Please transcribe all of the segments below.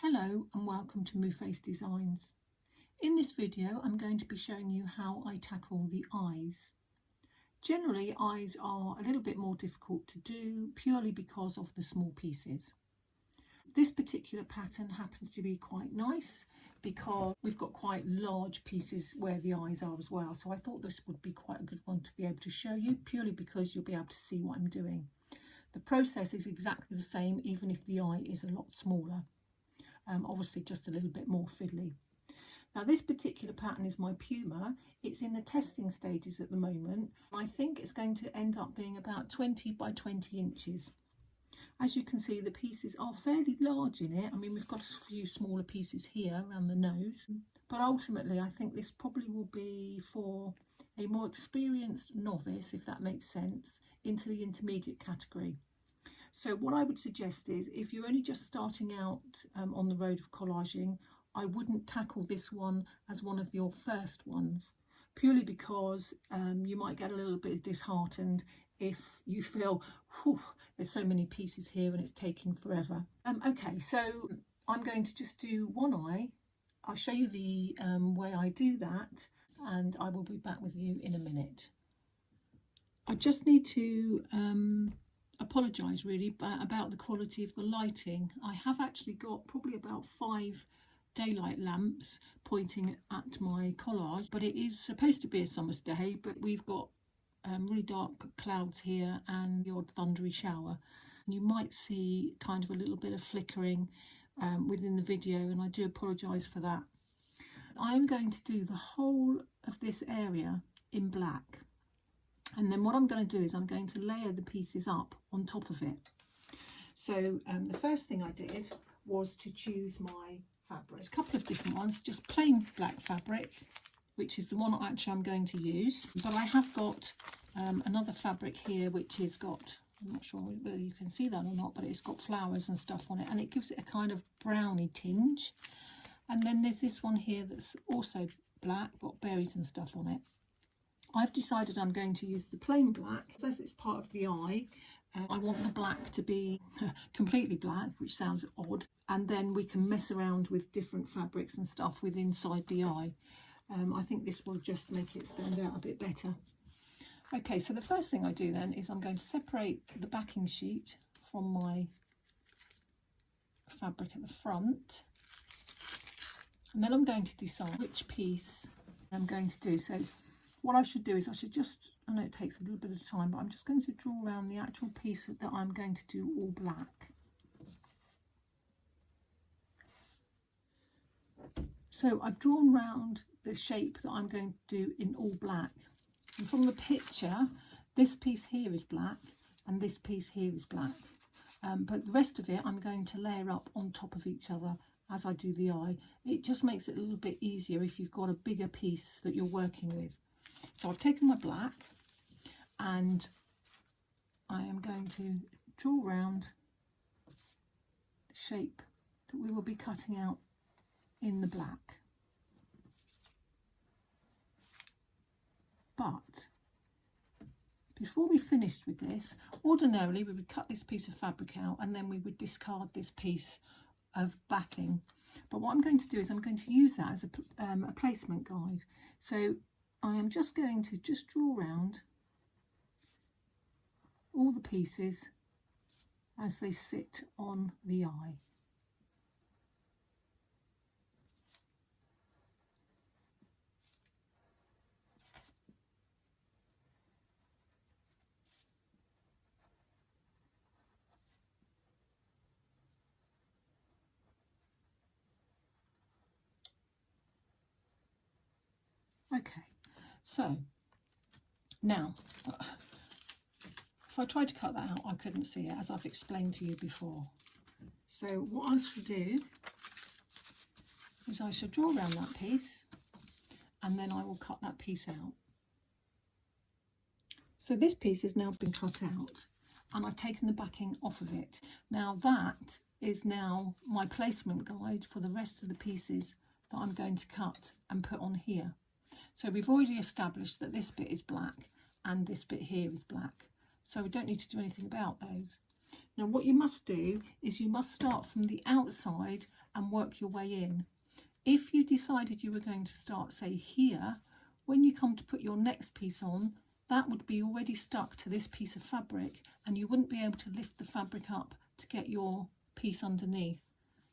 Hello and welcome to Moofface Designs. In this video I'm going to be showing you how I tackle the eyes. Generally eyes are a little bit more difficult to do purely because of the small pieces. This particular pattern happens to be quite nice because we've got quite large pieces where the eyes are as well, so I thought this would be quite a good one to be able to show you purely because you'll be able to see what I'm doing. The process is exactly the same even if the eye is a lot smaller. Obviously just a little bit more fiddly. Now this particular pattern is my Puma. It's in the testing stages at the moment. I think it's going to end up being about 20 by 20 inches. As you can see, the pieces are fairly large in it. I mean, we've got a few smaller pieces here around the nose, but ultimately I think this probably will be for a more experienced novice, if that makes sense, into the intermediate category. So what I would suggest is, if you're only just starting out on the road of collaging, I wouldn't tackle this one as one of your first ones, purely because you might get a little bit disheartened if you feel, there's so many pieces here and it's taking forever. Okay, so I'm going to just do one eye. I'll show you the way I do that, and I will be back with you in a minute. I just need to apologise really about the quality of the lighting. I have actually got probably about 5 daylight lamps pointing at my collage, but it is supposed to be a summer's day, but we've got really dark clouds here and the odd thundery shower. You might see kind of a little bit of flickering within the video, and I do apologise for that. I am going to do the whole of this area in black. And then what I'm going to do is I'm going to layer the pieces up on top of it. So the first thing I did was to choose my fabric. There's a couple of different ones, just plain black fabric, which is the one actually I'm going to use. But I have got another fabric here which has got, I'm not sure whether you can see that or not, but it's got flowers and stuff on it, and it gives it a kind of browny tinge. And then there's this one here that's also black, got berries and stuff on it. I've decided I'm going to use the plain black, as it's part of the eye. I want the black to be completely black, which sounds odd, and then we can mess around with different fabrics and stuff with inside the eye. I think this will just make it stand out a bit better. Okay, so the first thing I do then is I'm going to separate the backing sheet from my fabric at the front, and then I'm going to decide which piece I'm going to do. So what I should do is I should just, I know it takes a little bit of time, but I'm just going to draw around the actual piece that I'm going to do all black. So I've drawn round the shape that I'm going to do in all black. And from the picture, this piece here is black and this piece here is black. But the rest of it I'm going to layer up on top of each other as I do the eye. It just makes it a little bit easier if you've got a bigger piece that you're working with. So I've taken my black and I am going to draw around the shape that we will be cutting out in the black. But before we finished with this, ordinarily we would cut this piece of fabric out and then we would discard this piece of backing. But what I'm going to do is I'm going to use that as a placement guide. So I am just going to draw around all the pieces as they sit on the eye. Okay, so now if I tried to cut that out I couldn't see it, as I've explained to you before. So what I should do is I should draw around that piece and then I will cut that piece out. So this piece has now been cut out and I've taken the backing off of it. Now that is now my placement guide for the rest of the pieces that I'm going to cut and put on here. So we've already established that this bit is black and this bit here is black, so we don't need to do anything about those. Now what you must do is you must start from the outside and work your way in. If you decided you were going to start, say, here, when you come to put your next piece on, that would be already stuck to this piece of fabric and you wouldn't be able to lift the fabric up to get your piece underneath.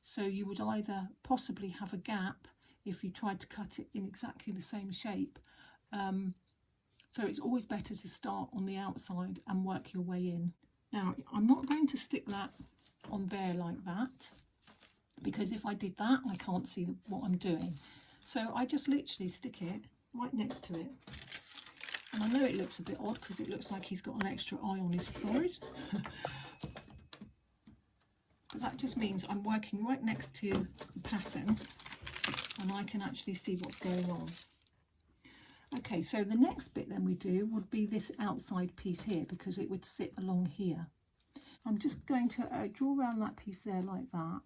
So you would either possibly have a gap if you tried to cut it in exactly the same shape. So it's always better to start on the outside and work your way in. Now, I'm not going to stick that on there like that, because if I did that, I can't see what I'm doing. So I just literally stick it right next to it. And I know it looks a bit odd because it looks like he's got an extra eye on his forehead. But that just means I'm working right next to the pattern and I can actually see what's going on. Okay, so the next bit then we do would be this outside piece here, because it would sit along here. I'm just going to draw around that piece there like that.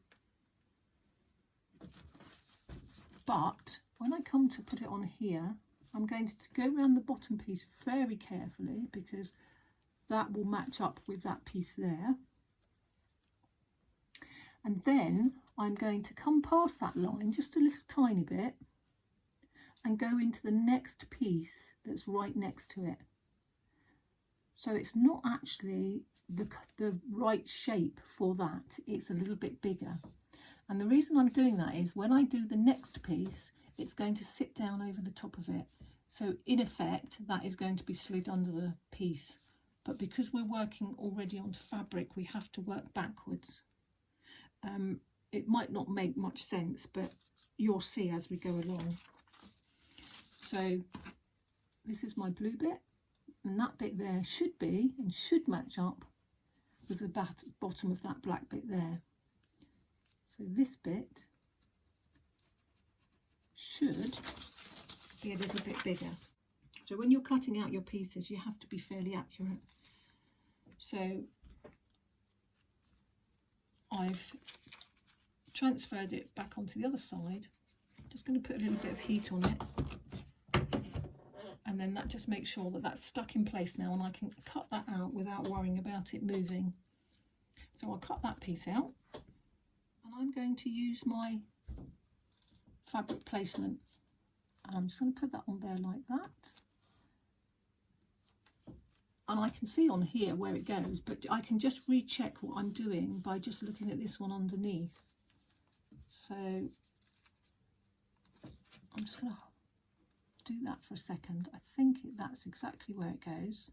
But when I come to put it on here, I'm going to go around the bottom piece very carefully, because that will match up with that piece there. And then I'm going to come past that line just a little tiny bit and go into the next piece that's right next to it. So it's not actually the right shape for that, it's a little bit bigger. And the reason I'm doing that is when I do the next piece, it's going to sit down over the top of it. So in effect, that is going to be slid under the piece. But because we're working already onto fabric, we have to work backwards. It might not make much sense, but you'll see as we go along. So this is my blue bit, and that bit there should be and should match up with the bottom of that black bit there. So this bit should be a little bit bigger. So when you're cutting out your pieces, you have to be fairly accurate. So I've transferred it back onto the other side. Just going to put a little bit of heat on it, and then that just makes sure that that's stuck in place now, and I can cut that out without worrying about it moving. So I'll cut that piece out, and I'm going to use my fabric placement, and I'm just going to put that on there like that. And I can see on here where it goes, but I can just recheck what I'm doing by just looking at this one underneath. So I'm just going to do that for a second. I think that's exactly where it goes.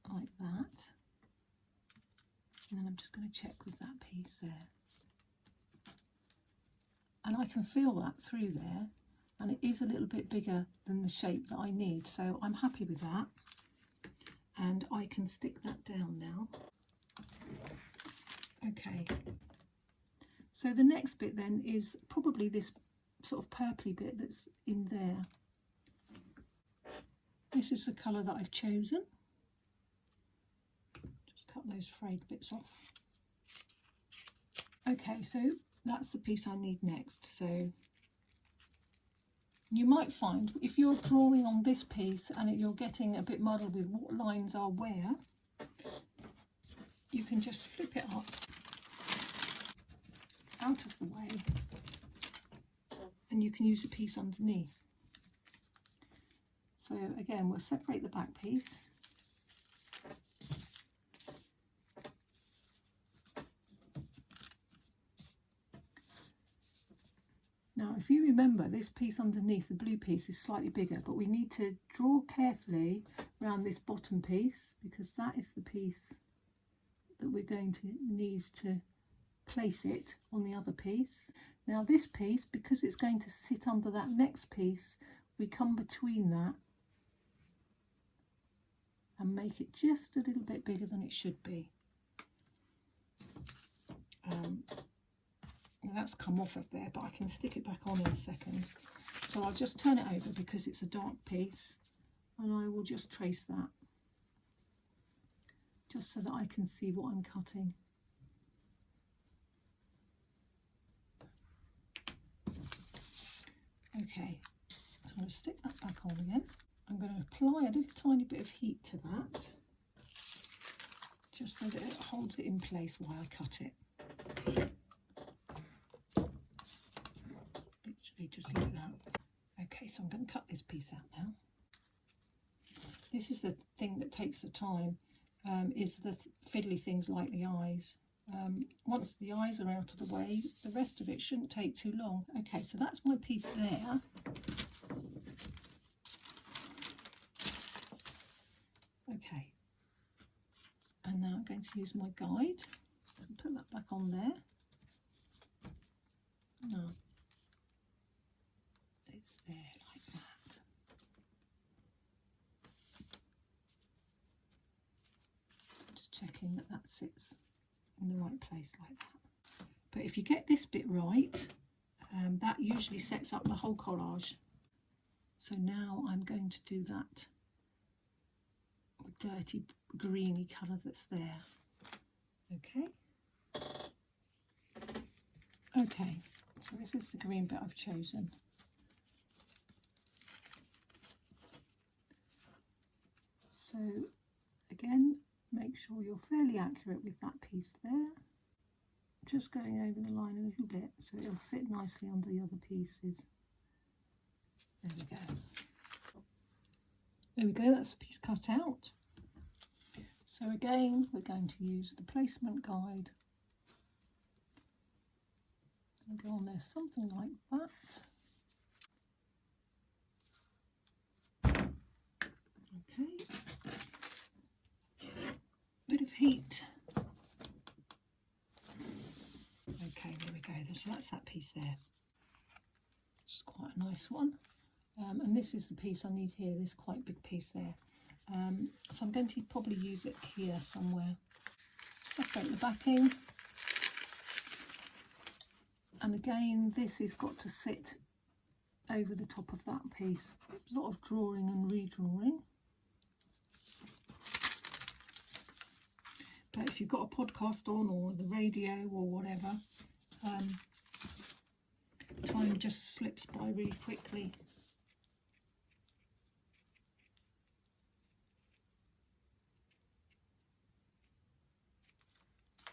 Like that. And then I'm just going to check with that piece there. And I can feel that through there. And it is a little bit bigger than the shape that I need. So I'm happy with that. And I can stick that down now. Okay. So the next bit then is probably this sort of purpley bit that's in there. This is the colour that I've chosen. Just cut those frayed bits off. Okay, so that's the piece I need next. So you might find if you're drawing on this piece and you're getting a bit muddled with what lines are where, you can just flip it up out of the way and you can use the piece underneath. So again, we'll separate the back piece. Now, if you remember, this piece underneath, the blue piece, is slightly bigger, but we need to draw carefully around this bottom piece, because that is the piece that we're going to need to place it on the other piece. Now this piece, because it's going to sit under that next piece, we come between that and make it just a little bit bigger than it should be. That's come off of there, but I can stick it back on in a second. So I'll just turn it over because it's a dark piece, and I will just trace that just so that I can see what I'm cutting. Okay, so I'm going to stick that back on again. I'm going to apply a little tiny bit of heat to that, just so that it holds it in place while I cut it. Literally just like that. Okay, so I'm going to cut this piece out now. This is the thing that takes the time, is the fiddly things like the eyes. Once the eyes are out of the way, the rest of it shouldn't take too long. Okay, so that's my piece there. Okay, and now I'm going to use my guide and put that back on there. Now it's there like that. Just checking that that sits in the right place like that. But if you get this bit right, that usually sets up the whole collage. So now I'm going to do that dirty greeny colour that's there. Okay, so this is the green bit I've chosen. So again, make sure you're fairly accurate with that piece there. Just going over the line a little bit so it'll sit nicely on the other pieces. There we go. There we go, that's a piece cut out. So again, we're going to use the placement guide. And go on there something like that. Okay. Bit of heat. Okay, there we go. So that's that piece there. It's quite a nice one. And this is the piece I need here, this quite big piece there. So I'm going to probably use it here somewhere. Separate the backing. And again, this has got to sit over the top of that piece. A lot of drawing and redrawing. But if you've got a podcast on or the radio or whatever, time just slips by really quickly.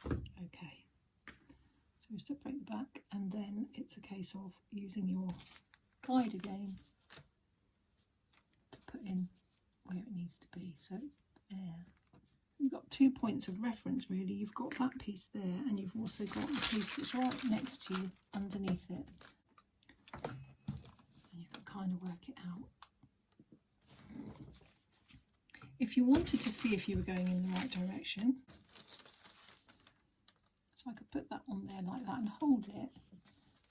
Okay, so we separate the back, and then it's a case of using your guide again to put in where it needs to be. So it's there. You've got 2 points of reference really. You've got that piece there, and you've also got the piece that's right next to you underneath it. And you can kind of work it out. If you wanted to see if you were going in the right direction, so I could put that on there like that and hold it,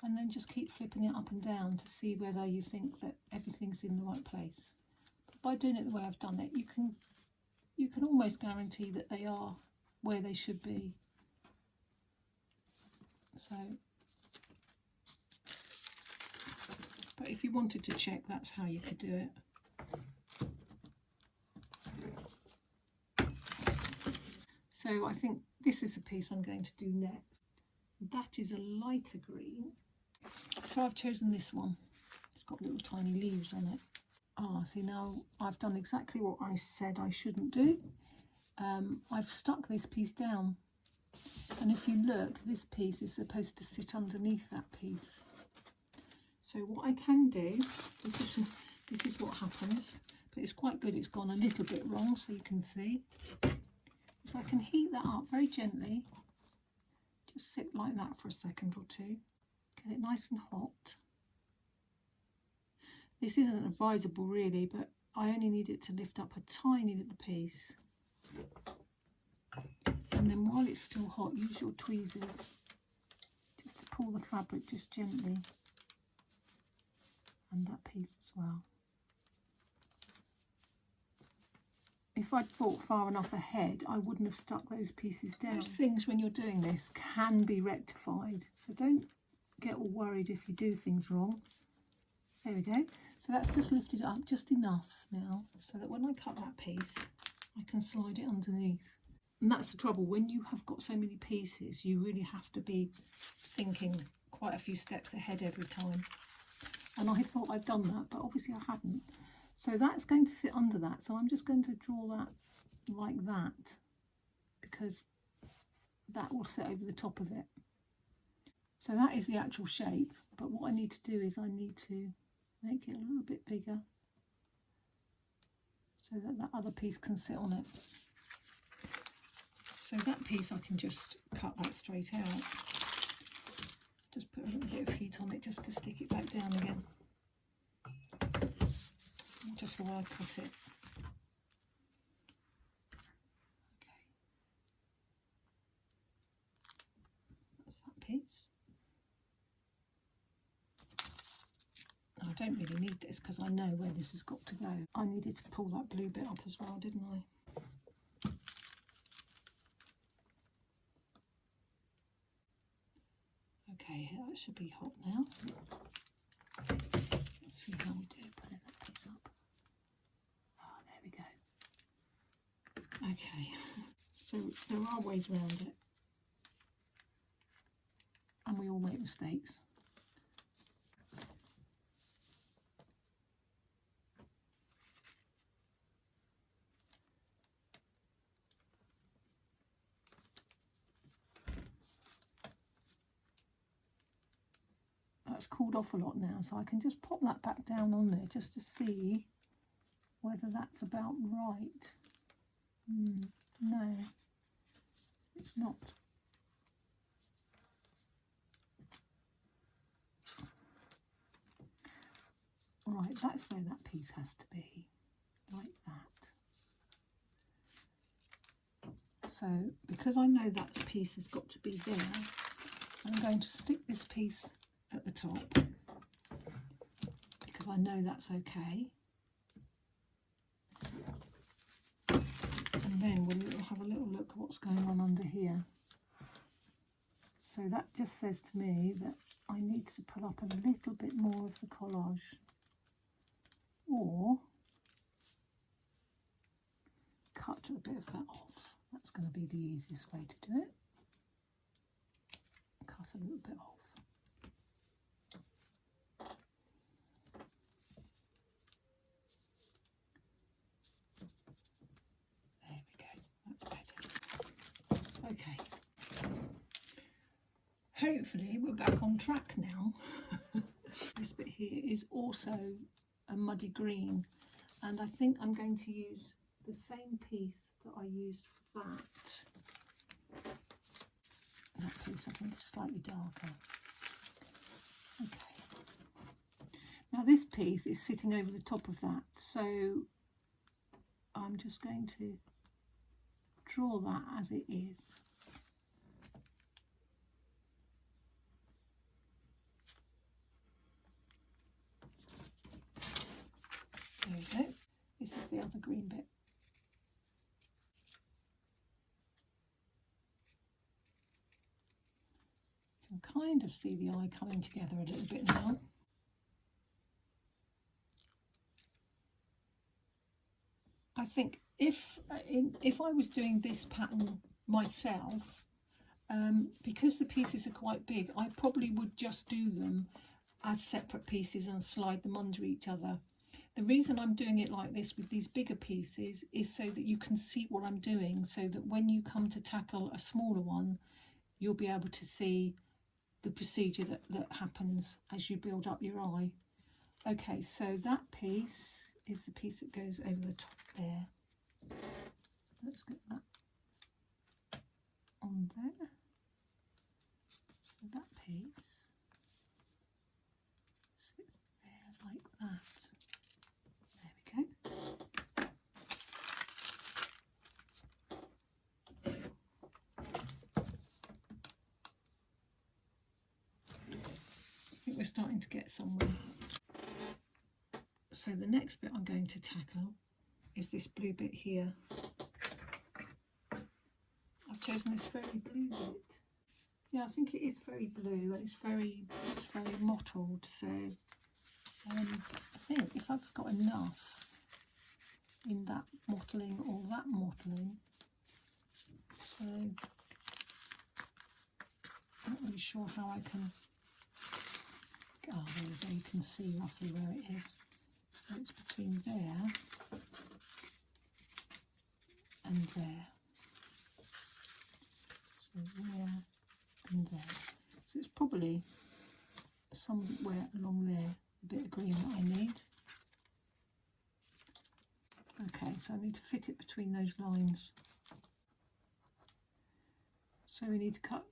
and then just keep flipping it up and down to see whether you think that everything's in the right place. But by doing it the way I've done it, you can almost guarantee that they are where they should be. So, but if you wanted to check, that's how you could do it. So I think this is the piece I'm going to do next. That is a lighter green. So I've chosen this one. It's got little tiny leaves on it. See, now I've done exactly what I said I shouldn't do. I've stuck this piece down, and if you look, this piece is supposed to sit underneath that piece. So what I can do, this is what happens, but it's quite good, it's gone a little bit wrong so you can see. So I can heat that up very gently, just sit like that for a second or two, get it nice and hot. This isn't advisable really, but I only need it to lift up a tiny little piece. And then while it's still hot, use your tweezers just to pull the fabric just gently, and that piece as well. If I'd thought far enough ahead, I wouldn't have stuck those pieces down. Those things when you're doing this can be rectified, so don't get all worried if you do things wrong. There we go. So that's just lifted up just enough now, so that when I cut that piece, I can slide it underneath. And that's the trouble, when you have got so many pieces, you really have to be thinking quite a few steps ahead every time. And I thought I'd done that, but obviously I hadn't. So that's going to sit under that. So I'm just going to draw that like that, because that will sit over the top of it. So that is the actual shape, but what I need to do is I need to make it a little bit bigger so that that other piece can sit on it. So that piece I can just cut that straight out. Just put a little bit of heat on it just to stick it back down again. Just where I cut it. Okay. That's that piece. I don't really need this because I know where this has got to go. I needed to pull that blue bit up as well, didn't I? Okay, that should be hot now. Let's see how we do putting that piece up. Oh, there we go. Okay, so there are ways around it. And we all make mistakes. That's cooled off a lot now, so I can just pop that back down on there just to see whether that's about right. No, it's not. Right, that's where that piece has to be, like that. So because I know that piece has got to be there, I'm going to stick this piece at the top because I know that's okay, and then we'll have a little look at what's going on under here. So that just says to me that I need to put up a little bit more of the collage, or cut a bit of that off. That's going to be the easiest way to do it. Cut a little bit off. Okay, hopefully we're back on track now. This bit here is also a muddy green, and I think I'm going to use the same piece that I used for that. That piece I think is slightly darker. Okay, now this piece is sitting over the top of that, so I'm just going to draw that as it is. There we go. This is the other green bit. You can kind of see the eye coming together a little bit now. I think if I was doing this pattern myself, because the pieces are quite big, I probably would just do them as separate pieces and slide them under each other. The reason I'm doing it like this with these bigger pieces is so that you can see what I'm doing, so that when you come to tackle a smaller one, you'll be able to see the procedure that happens as you build up your eye. Okay, so that piece is the piece that goes over the top there. Let's get that on there. So that piece sits there like that. There we go. I think we're starting to get somewhere. So the next bit I'm going to tackle is this blue bit here. I've chosen this very blue bit. Yeah, I think it is very blue, and it's very mottled. So I think if I've got enough in that mottling or that mottling, so I'm not really sure how I can. Oh, there we go. You can see roughly where it is. So it's between there and there. So there and there. So it's probably somewhere along there, a bit of green that I need. Okay, so I need to fit it between those lines. So we need to cut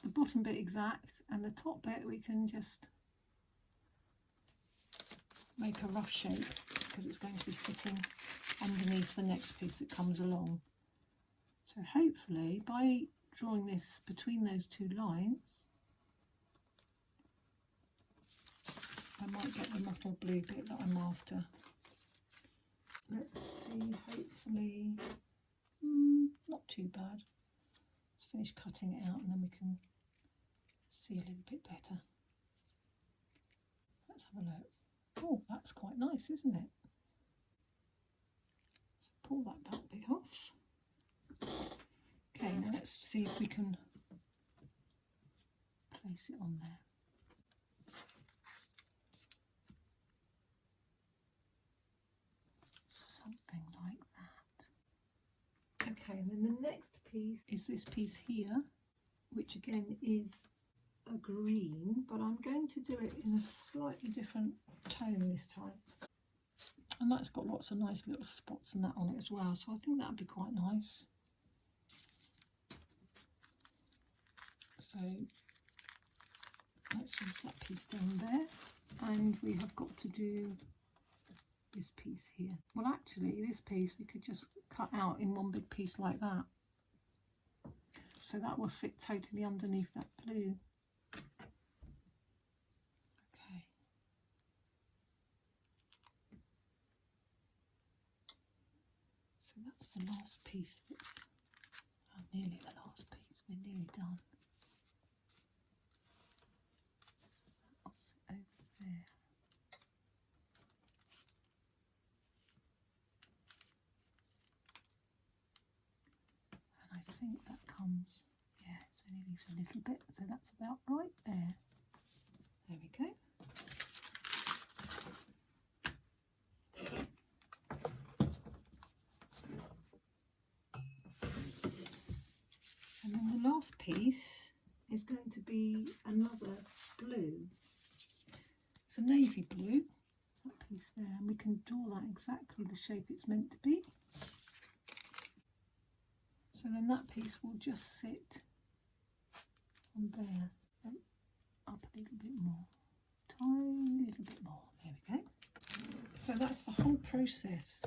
the bottom bit exact, and the top bit we can just make a rough shape because it's going to be sitting underneath the next piece that comes along. So hopefully by drawing this between those two lines, I might get the mottled blue bit that I'm after. Let's see, hopefully, not too bad. Let's finish cutting it out and then we can see a little bit better. Let's have a look. Oh, that's quite nice, isn't it? Pull that back bit off. Okay, now let's see if we can place it on there. Something like that. Okay, and then the next piece is this piece here, which again is a green, but I'm going to do it in a slightly different tone this time. And that's got lots of nice little spots and that on it as well, so I think that would be quite nice. So let's use that piece down there, and we have got to do this piece here. Well, actually this piece we could just cut out in one big piece like that, so that will sit totally underneath that blue. Okay, so that's the last piece. That's nearly the last piece. We're nearly done. I'll sit over there. I think that comes, yeah, it only leaves a little bit, so that's about right there. There we go. And then the last piece is going to be another blue. It's a navy blue, that piece there, and we can draw that exactly the shape it's meant to be. So then that piece will just sit on there, and up a little bit more, tiny little bit more. There we go. So that's the whole process.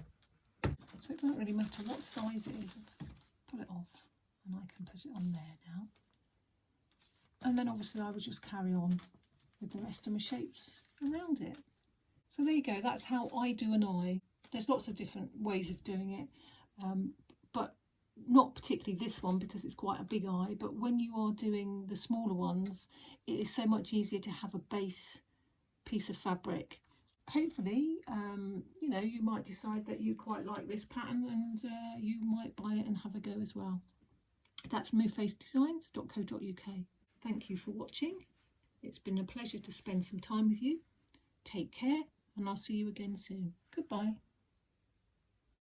So it doesn't really matter what size it is. Pull it off, and I can put it on there now. And then obviously I will just carry on with the rest of my shapes around it. So there you go. That's how I do an eye. There's lots of different ways of doing it, but not particularly this one because it's quite a big eye, but when you are doing the smaller ones, it is so much easier to have a base piece of fabric. Hopefully, you know, you might decide that you quite like this pattern and you might buy it and have a go as well. That's movefaceddesigns.co.uk. Thank you for watching. It's been a pleasure to spend some time with you. Take care, and I'll see you again soon. Goodbye.